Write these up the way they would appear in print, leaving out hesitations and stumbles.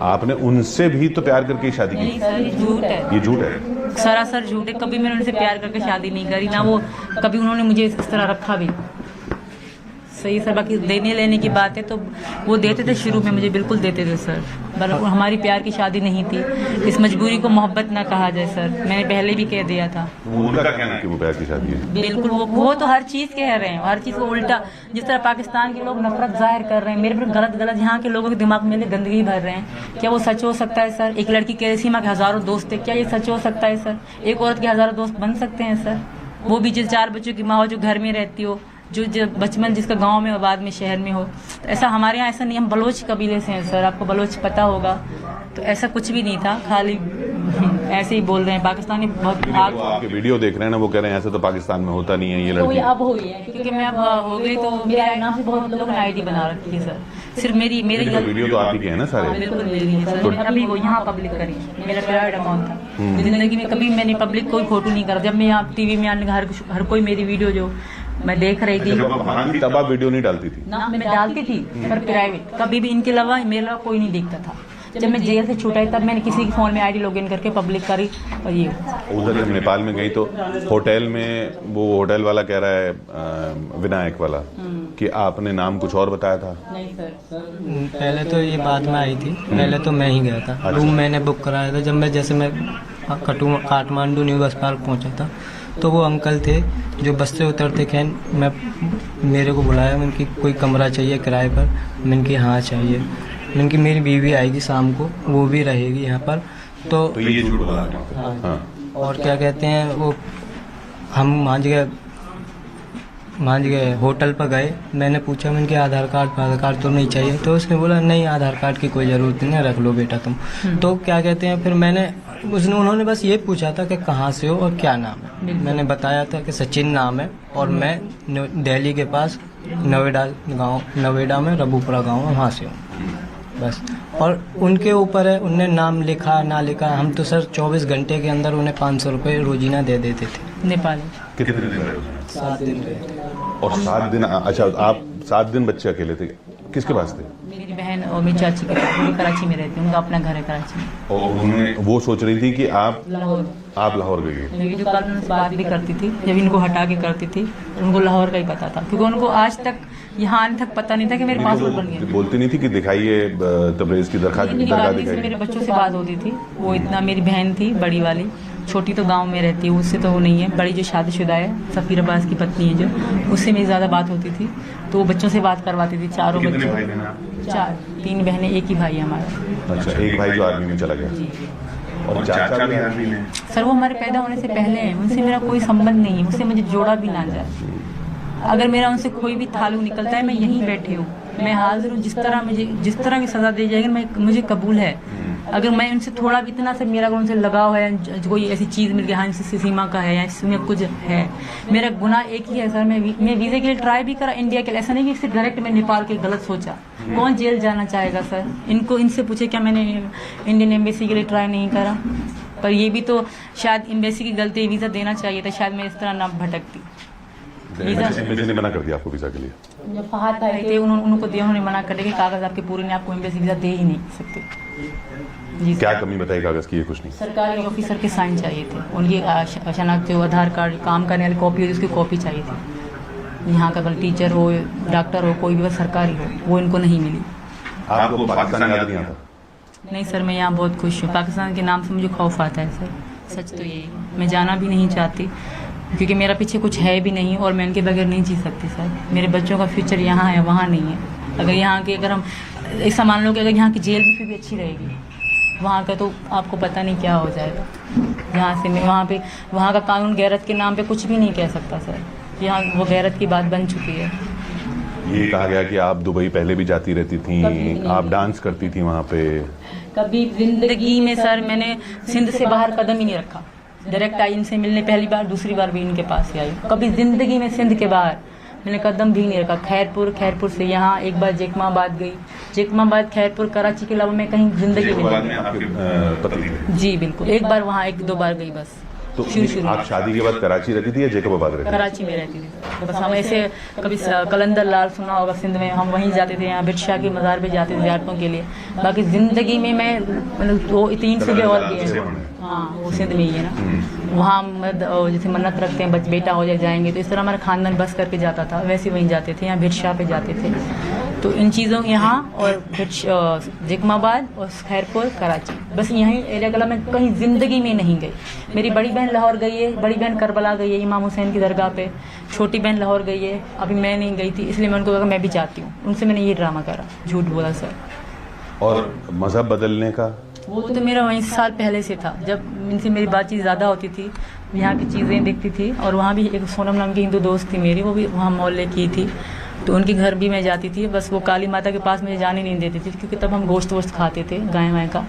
आपने उनसे भी तो प्यार करके शादी की? सर ये झूठ है, ये झूठ है, सरासर झूठ है। कभी मैंने उनसे प्यार करके शादी नहीं करी, ना वो कभी उन्होंने मुझे इस तरह रखा भी। सही सर, बाकी देने लेने की बात है तो वो देते थे शुरू में, मुझे बिल्कुल देते थे सर, पर हमारी प्यार की शादी नहीं थी। इस मजबूरी को मोहब्बत ना कहा जाए सर, मैंने पहले भी कह दिया था। उनका कहना है कि वो प्यार की शादी है। बिल्कुल वो तो हर चीज़ कह रहे हैं, हर चीज़ को उल्टा। जिस तरह पाकिस्तान के लोग नफरत जाहिर कर रहे हैं मेरे पर, गलत यहाँ के लोगों के दिमाग में गंदगी भर रहे हैं, क्या वो सच हो सकता है सर? एक लड़की के सीमा के हज़ारों दोस्त है, क्या ये सच हो सकता है सर? एक औरत के हज़ारों दोस्त बन सकते हैं सर? वो भी जिस 4 बच्चों की माँ हो, जो घर में रहती हो, जो बचपन जिसका गांव में हो, बाद में शहर में हो। तो ऐसा हमारे यहाँ ऐसा नहीं, हम बलोच कबीले से हैं सर, आपको बलोच पता होगा। तो ऐसा कुछ भी नहीं था, खाली ऐसे ही बोल रहे हैं। पाकिस्तानी बहुत आपके वीडियो देख रहे हैं ना, वो कह रहे हैं ऐसे तो पाकिस्तान में होता नहीं है ये लड़की। अब हुई है क्योंकि मैं अब हो गई, तो मेरे नाम से बहुत लोगों ने आईडी बना रखी है सर। सिर्फ मेरी वीडियो तो आप ही के हैं ना सारे? बिल्कुल मेरी है सर, मैंने अभी वो यहाँ पब्लिक करी, मेरा प्राइवेट अकाउंट था। जिंदगी में कभी मैंने पब्लिक कोई फोटो नहीं करा। जब मैं यहाँ टीवी में आने हर कोई मेरी वीडियो जो मैं देख रही थी, तब आप वीडियो नहीं डालती थी? ना मैं डालती थी पर प्राइवेट, कभी भी इनके अलावा मेरे अलावा कोई नहीं देखता था। जब मैं जेल से छूटा तब मैंने किसी के फोन में आईडी लॉगिन करके पब्लिक करी। और ये उधर जब नेपाल में गई तो होटल में वो होटल वाला कह रहा है विनायक वाला कि आपने नाम कुछ और बताया था। नहीं सर, पहले तो ये बाद में आई थी, पहले तो मैं ही गया था। रूम मैंने बुक कराया था। जब मैं काठमांडू न्यू बस पार्क पहुंचा था तो वो अंकल थे जो बस से उतरते खैन मेरे को बुलाया। मैंने कि कोई कमरा चाहिए किराए पर? मैंने कि हाँ चाहिए। मैंने कि मेरी बीवी आएगी शाम को, वो भी रहेगी यहाँ पर। तो ये झूठ बोला। हाँ। और क्या कहते हैं वो, हम मान गए होटल पर गए। मैंने पूछा, मैंने कि आधार कार्ड तो नहीं चाहिए? तो उसने बोला नहीं आधार कार्ड की कोई ज़रूरत नहीं है, रख लो बेटा तुम। तो क्या कहते हैं फिर उन्होंने बस ये पूछा था कि कहाँ से हो और क्या नाम है। मैंने बताया था कि सचिन नाम है और मैं दिल्ली के पास नोएडा में रबूपुरा गाँव है, वहाँ से हूँ बस। और उनके ऊपर है, उनने नाम लिखा ना लिखा। हम तो सर 24 घंटे के अंदर उन्हें 500 रुपये रोजीना दे देते थे। नेपाल कितने दिन रहे? 7 दिन रहे। और 7 दिन? अच्छा, आप 7 दिन बच्चे अकेले थे? किसके पास थे? मेरी बहन और मेरी चाची के पास, वो कराची में रहती है, उनका अपना घर है कराची में। और वो सोच रही थी कि आप लाहौर गई हो? मेरी जो कल उनसे बात भी करती थी, जब इनको हटा के करती थी, उनको लाहौर का ही पता था, क्योंकि उनको आज तक यहाँ आने तक पता नहीं था कि मेरे पासपोर्ट बन गया। बोलती नहीं थी कि दिखाइए तबरेज की दरखास्त दिखाइए? मेरे बच्चों से बात होती थी, वो इतना, मेरी बहन थी बड़ी वाली, छोटी तो गांव में रहती है, उससे तो वो नहीं है। बड़ी जो शादीशुदा है, सफीर अब्बास की पत्नी है जो, उससे मेरी ज़्यादा बात होती थी, तो वो बच्चों से बात करवाती थी। चारों बच्चे, 3 बहनें, एक ही भाई है हमारा। अच्छा, एक भाई जो आर्मी में चला गया। और चाचा भी आर्मी में? सर वो हमारे पैदा होने से पहले हैं, उनसे मेरा कोई संबंध नहीं है, उससे मुझे जोड़ा भी ना जाए। अगर मेरा उनसे कोई भी ताल्लुक निकलता है, मैं यहीं बैठी हूँ, मैं हाजिर हूँ। जिस तरह की सज़ा दी जाएगी मुझे कबूल है। अगर मैं उनसे थोड़ा भी इतना से मेरा उनसे लगाव है, कोई ऐसी चीज़ मिल गई, हाँ इनसे सीमा का है या इसमें कुछ है, मेरा गुनाह एक ही है सर। मैं वीज़े के लिए ट्राई भी करा इंडिया के लिए, ऐसा नहीं कि सिर्फ डायरेक्ट मैं नेपाल के गलत सोचा। कौन जेल जाना चाहेगा सर? इनसे पूछे क्या मैंने इंडियन एम्बेसी के लिए ट्राई नहीं करा? पर ये भी तो शायद एम्बेसी की गलती, वीज़ा देना चाहिए था, शायद मैं इस तरह ना भटकती। एम्बेसी ने मना कर दिया आपको वीज़ा के लिए? जब फहद आए थे उनको दिया, उन्होंने मना कर दिया कि कागज़ आपके पूरे नहीं, आपको एम्बेसी वीज़ा दे ही नहीं सकते। जी क्या कमी बताई कागज़ की? ये कुछ नहीं, सरकारी ऑफिसर के साइन चाहिए थे, उनकी शनाख्त जो आधार कार्ड काम करने वाली कॉपी हो, उसकी कॉपी चाहिए थी। यहाँ का अगर टीचर हो, डॉक्टर हो, कोई भी सरकारी हो, वो इनको नहीं मिली। आपको पाकिस्तान याद नहीं आता? नहीं सर, मैं यहाँ बहुत खुश हूँ। पाकिस्तान के नाम से मुझे खौफ आता है सर, सच तो यही। मैं जाना भी नहीं चाहती क्योंकि मेरा पीछे कुछ है भी नहीं और मैं उनके बगैर नहीं जी सकती सर। मेरे बच्चों का फ्यूचर यहाँ है, वहाँ नहीं है। अगर यहाँ की, अगर हम ऐसा मान लो कि अगर यहाँ की जेल भी फिर भी अच्छी रहेगी, वहाँ का तो आपको पता नहीं क्या हो जाएगा। यहाँ से मैं वहाँ का कानून गैरत के नाम पे कुछ भी नहीं कह सकता सर। यहाँ वो गैरत की बात बन चुकी है। ये कहा गया कि आप दुबई पहले भी जाती रहती थी, आप डांस करती थी वहाँ पे। कभी जिंदगी में सर मैंने सिंध से बाहर कदम ही नहीं रखा। डायरेक्ट आई इनसे मिलने पहली बार, दूसरी बार भी इनके पास ही आई। कभी जिंदगी में सिंध के बाहर मैंने कदम भी नहीं रखा। खैरपुर से यहाँ एक बार जेकमाबाद गई, जेकमाबाद, खैरपुर, कराची के अलावा मैं कहीं जिंदगी में नहीं। जी जी बिल्कुल, एक बार वहाँ 1-2 बार गई बस। तो शुरू आप शादी के बाद कराची रहती थी या जैकबाबाद रहती थी? कराची में रहती थी। बस हम ऐसे कभी कलंदर लाल सुना होगा सिंध में, हम वहीं जाते थे, यहाँ बिरशा के मज़ार पे जाते थे ज़ियारतों के लिए। बाकी ज़िंदगी में मैं मतलब 2-3 सुबह और गए। हाँ, वो सिंध में ही है ना, वहाँ जैसे मन्नत रखते हैं बेटा हो जाएंगे, तो इस तरह हमारा खानदान बस करके जाता था, वैसे वहीं जाते थे, यहाँ बिरशा पे जाते थे। तो इन चीज़ों यहाँ और जैकबाबाद और खैरपुर कराची, बस यहीं एरिया कला में कहीं ज़िंदगी में नहीं गई। मेरी बड़ी बहन लाहौर गई है, बड़ी बहन करबला गई है इमाम हुसैन की दरगाह पे, छोटी बहन लाहौर गई है, अभी मैं नहीं गई थी, इसलिए मैं उनको कहा मैं भी चाहती हूँ। उनसे मैंने ये ड्रामा करा, झूठ बोला सर। और मज़हब बदलने का वो तो मेरा वहीं साल पहले से था, जब इनसे मेरी बातचीत ज़्यादा होती थी, यहाँ की चीज़ें देखती थी। और वहाँ भी एक सोनम नाम की हिंदू दोस्त थी मेरी, वो भी वहाँ मोहल्ले की थी, तो उनके घर भी मैं जाती थी। बस वो काली माता के पास मुझे जाने नहीं देती थी, क्योंकि तब हम गोश्त वोश्त खाते थे गाय वाय का,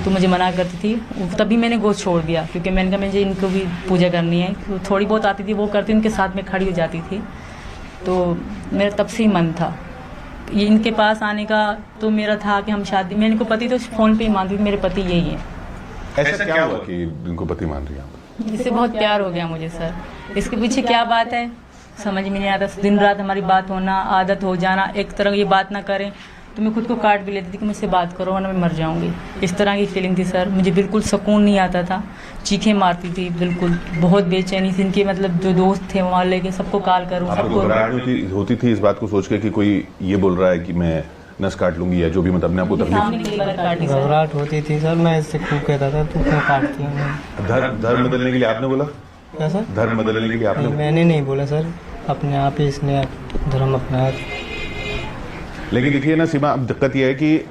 तो मुझे मना करती थी। तभी मैंने गोश्त छोड़ दिया, क्योंकि मैंने कहा मुझे इनको भी पूजा करनी है। तो थोड़ी बहुत आती थी वो करती, उनके साथ में खड़ी हो जाती थी। तो मेरा तब से ही मन था ये इनके पास आने का। तो मेरा था कि हम शादी, मैं इनको पति तो फ़ोन पे ही मानती थी मेरे पति यही है। ऐसा क्या हुआ कि इनको पति मान रही हैं? इससे बहुत प्यार हो गया मुझे सर। इसके पीछे क्या बात है समझ में नहीं आता। दिन रात हमारी बात होना, आदत हो जाना, एक तरह ये बात ना करें तो मैं खुद को काट भी लेती थी कि मुझसे बात करो वरना मैं मर जाऊंगी। इस तरह की फीलिंग थी सर। मुझे बिल्कुल सुकून नहीं आता था, चीखें मारती थी, बिल्कुल बहुत बेचैनी थी। इनके मतलब जो दोस्त थे मोहल्ले के सबको कॉल करूँ, सबको घबराहट होती थी इस बात को सोच के कि कोई ये बोल रहा है कि मैं नस काट लूंगी या जो भी, मतलब अपने आपको तकलीफ। घबराहट होती थी सर, मैं इससे खूब कहता था तू क्यों काटती है। धर्म बदलने के लिए आपने बोला? क्या सर? धर्म बदलने के लिए आपने? मैंने नहीं बोला सर, अपने आप ही इसने धर्म अपनाया। लेकिन देखिए ना सीमा, अब दिक्कत यह है कि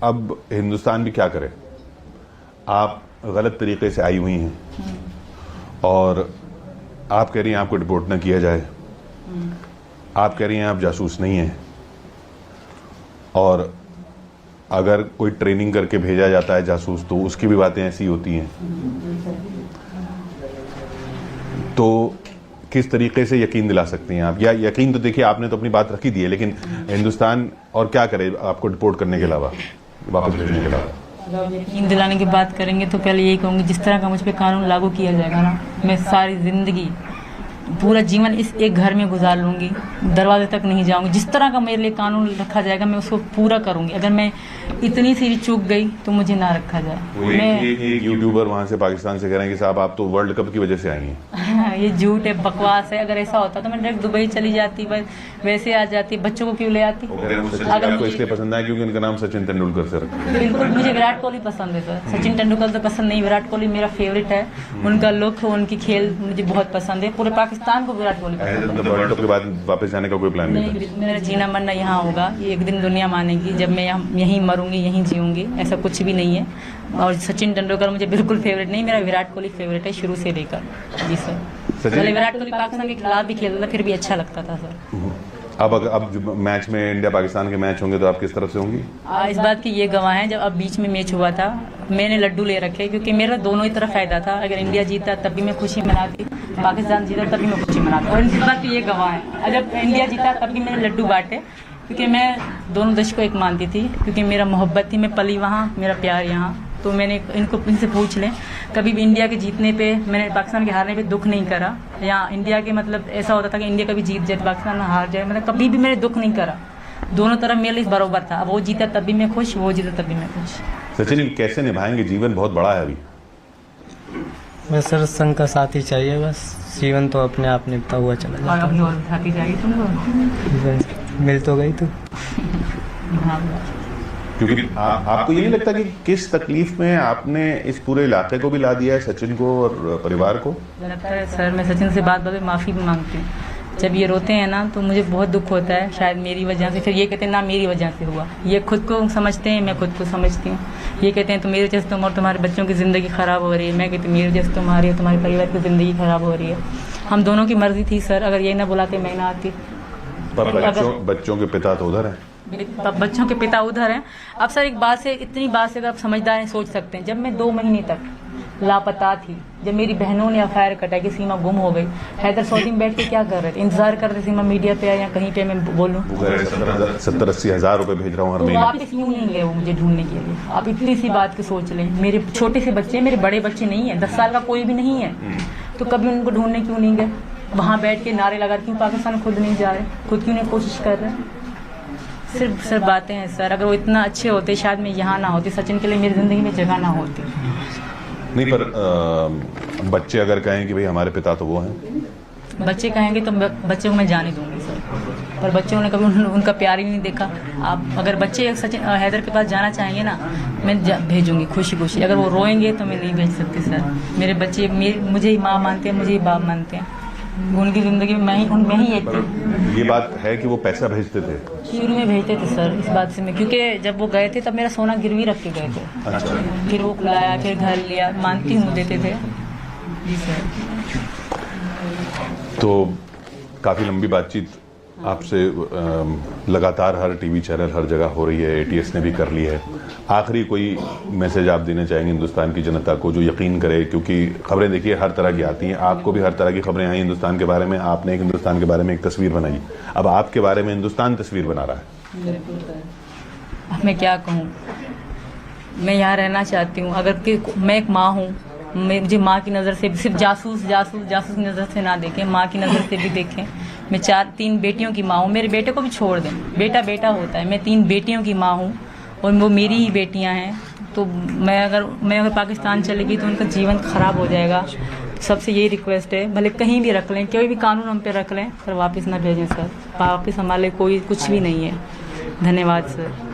अब हिंदुस्तान भी क्या करे। आप गलत तरीके से आई हुई हैं और आप कह रही हैं आपको डिपोर्ट ना किया जाए, आप कह रही हैं आप जासूस नहीं हैं, और अगर कोई ट्रेनिंग करके भेजा जाता है जासूस तो उसकी भी बातें ऐसी होती हैं। तो किस तरीके से यकीन दिला सकती हैं आप? या यकीन तो देखिए आपने तो अपनी बात रखी दी है, लेकिन हिंदुस्तान और क्या करे आपको डिपोर्ट करने के अलावा, वापस भेजने के अलावा? यकीन दिलाने की बात करेंगे तो पहले यही कहूँगी, जिस तरह का मुझ पर कानून लागू किया जाएगा ना, मैं सारी ज़िंदगी पूरा जीवन इस एक घर में गुजार लूँगी, दरवाजे तक नहीं जाऊँगी। जिस तरह का मेरे लिए कानून रखा जाएगा मैं उसको पूरा करूँगी। अगर मैं इतनी सी भी चूक गई तो मुझे ना रखा जाए। मैं एक यूट्यूबर वहाँ से पाकिस्तान से कह रहे हैं कि साहब आप तो वर्ल्ड कप की वजह से आई हैं। ये झूठ है, बकवास है। अगर ऐसा होता तो मैं डायरेक्ट दुबई चली जाती, बस वैसे आ जाती। बच्चों को क्यों ले आती? अगर आपको इसलिए पसंद आया क्योंकि उनका नाम सचिन तेंदुलकर से रखा? बिल्कुल, मुझे विराट कोहली पसंद है सर, सचिन तेंदुलकर तो पसंद नहीं। विराट कोहली मेरा फेवरेट है, उनका लुक, उनकी खेल मुझे बहुत पसंद है। पूरे पाकिस्तान को विराट कोहली पसंद है। वर्ल्ड कप के बाद वापस जाने का कोई प्लान नहीं था? मेरा जीना मरना यहाँ होगा, ये एक दिन दुनिया मानेगी जब मैं यहीं मरूंगी, यहीं जीऊंगी, ऐसा कुछ भी नहीं है। और सचिन तेंदुलकर मुझे बिल्कुल फेवरेट नहीं, मेरा विराट कोहली फेवरेट है शुरू से लेकर। जी सर, पहले विराट कोहली पाकिस्तान के खिलाफ भी खेलता था, फिर भी अच्छा लगता था सर। अब जब मैच में इंडिया पाकिस्तान के मैच होंगे तो आप किस तरफ से होंगी? इस बात की ये गवाह हैं, जब अब बीच में मैच हुआ था मैंने लड्डू ले रखे, क्योंकि मेरा दोनों ही तरफ फायदा था। अगर इंडिया जीता तब भी मैं खुशी मनाती, पाकिस्तान जीता तब भी मैं खुशी मनाती, और इस बात की ये गवाह है। जब इंडिया जीता तब भी मैंने लड्डू बांटे, क्योंकि मैं दोनों देश को एक मानती थी, क्योंकि मेरा मोहब्बत थी। मैं पली वहाँ, मेरा प्यार यहाँ। तो मैंने इनसे पूछ लें, कभी भी इंडिया के जीतने पे, मैंने पाकिस्तान के हारने पे दुख नहीं करा। या इंडिया के मतलब ऐसा होता था कि इंडिया कभी जीत जाए पाकिस्तान हार जाए, मतलब कभी भी मैंने दुख नहीं करा। दोनों तरफ मेरे लिए बराबर था। अब वो जीता तब भी मैं खुश, वो जीता तब भी मैं खुश। सचिन, कैसे निभाएंगे? जीवन बहुत बड़ा है अभी। बस सर संग का साथ ही चाहिए, बस जीवन तो अपने आप निभता हुआ चला जाता और और उठाती जाएगी तुमको, मिल तो गई तू। हाँ, क्योंकि आपको ये नहीं लगता कि किस तकलीफ में आपने इस पूरे इलाके को भी ला दिया है, सचिन को और परिवार को? लगता है सर, मैं सचिन से बात में माफ़ी भी मांगती हूँ। जब ये रोते हैं ना तो मुझे बहुत दुख होता है, शायद मेरी वजह से। फिर ये कहते हैं ना मेरी वजह से हुआ, ये खुद को समझते हैं, मैं खुद को समझती हूँ। ये कहते हैं तो मेरी वजह से तुम और तुम्हारे बच्चों की ज़िंदगी ख़राब हो रही है, मैं कहती हूँ मेरी वजह से तुम्हारी तुम्हारे परिवार की ज़िंदगी ख़राब हो रही है। हम दोनों की मर्जी थी सर, अगर ये ना बुलाते मैं ना आती। पर बच्चों के पिता तो उधर हैं। बच्चों के पिता उधर हैं। अब सर एक बात से, इतनी बात से अगर आप समझदार हैं, सोच सकते हैं, जब मैं 2 महीने तक लापता थी। जब मेरी बहनों ने एफआईआर कटा कि सीमा गुम हो गई, हैदर सऊदी में बैठ के क्या कर रहे थे? इंतजार कर रहे थे सीमा मीडिया पे आए या कहीं पे मैं बोलूँ। 70-80 हज़ार रुपए भेज रहा हूँ हर तो महीने। वापस क्यों नहीं गए वो मुझे ढूंढने के लिए? आप इतनी सी बात की सोच लें, मेरे छोटे से बच्चे, मेरे बड़े बच्चे नहीं है, 10 साल का कोई भी नहीं है, तो कभी उनको ढूंढने क्यों नहीं गए? वहाँ बैठ के नारे लगा क्यों पाकिस्तान खुद नहीं जा रहे, खुद क्यों नहीं कोशिश कर रहे? सिर्फ बातें हैं सर। अगर वो इतना अच्छे होते शायद मैं यहाँ ना होती, सचिन के लिए मेरी ज़िंदगी में जगह ना होती। नहीं, पर बच्चे अगर कहें कि भाई हमारे पिता तो वो हैं, बच्चे कहेंगे तो बच्चे को मैं जाने दूंगी सर, पर बच्चों ने कभी उनका प्यार ही नहीं देखा। आप अगर बच्चे सचिन हैदर के पास जाना चाहेंगे ना, मैं भेजूंगी खुशी खुशी। अगर वो रोएंगे तो मैं नहीं भेज सकती सर। मेरे बच्चे मुझे ही माँ मानते हैं, मुझे ही बाप मानते हैं। उनकी ज़िंदगी में मैं ही एक थी। ये बात है कि वो पैसा भेजते थे शुरू में भेजते थे सर, इस बात से मैं, क्योंकि जब वो गए थे तब मेरा सोना गिरवी रख के गए थे। अच्छा। फिर वो लाया, फिर घर लिया, मानती हूँ देते थे जी सर। तो काफ़ी लंबी बातचीत आपसे लगातार हर टीवी चैनल हर जगह हो रही है, एटीएस ने भी कर ली है। आखिरी कोई मैसेज आप देना चाहेंगे हिंदुस्तान की जनता को जो यकीन करे, क्योंकि खबरें देखिए हर तरह की आती हैं, आपको भी हर तरह की खबरें आई हिंदुस्तान के बारे में, आपने एक हिंदुस्तान के बारे में एक तस्वीर बनाई, अब आपके बारे में हिंदुस्तान तस्वीर बना रहा है। अब मैं क्या कहूँ, मैं यहाँ रहना चाहती हूँ। अगर कि मैं एक माँ हूँ, मुझे माँ की नज़र से सिर्फ जासूस की नज़र से ना देखें, माँ की नज़र से भी देखें। मैं 3 बेटियों की माँ हूँ, मेरे बेटे को भी छोड़ दें, बेटा बेटा होता है। मैं 3 बेटियों की माँ हूँ और वो मेरी ही बेटियाँ हैं। तो मैं अगर पाकिस्तान चलेगी तो उनका जीवन ख़राब हो जाएगा। सबसे यही रिक्वेस्ट है, भले कहीं भी रख लें, कोई भी कानून हम पे रख लें, पर वापस ना भेजें सर। वापस हमारे लिए कोई कुछ भी नहीं है। धन्यवाद सर।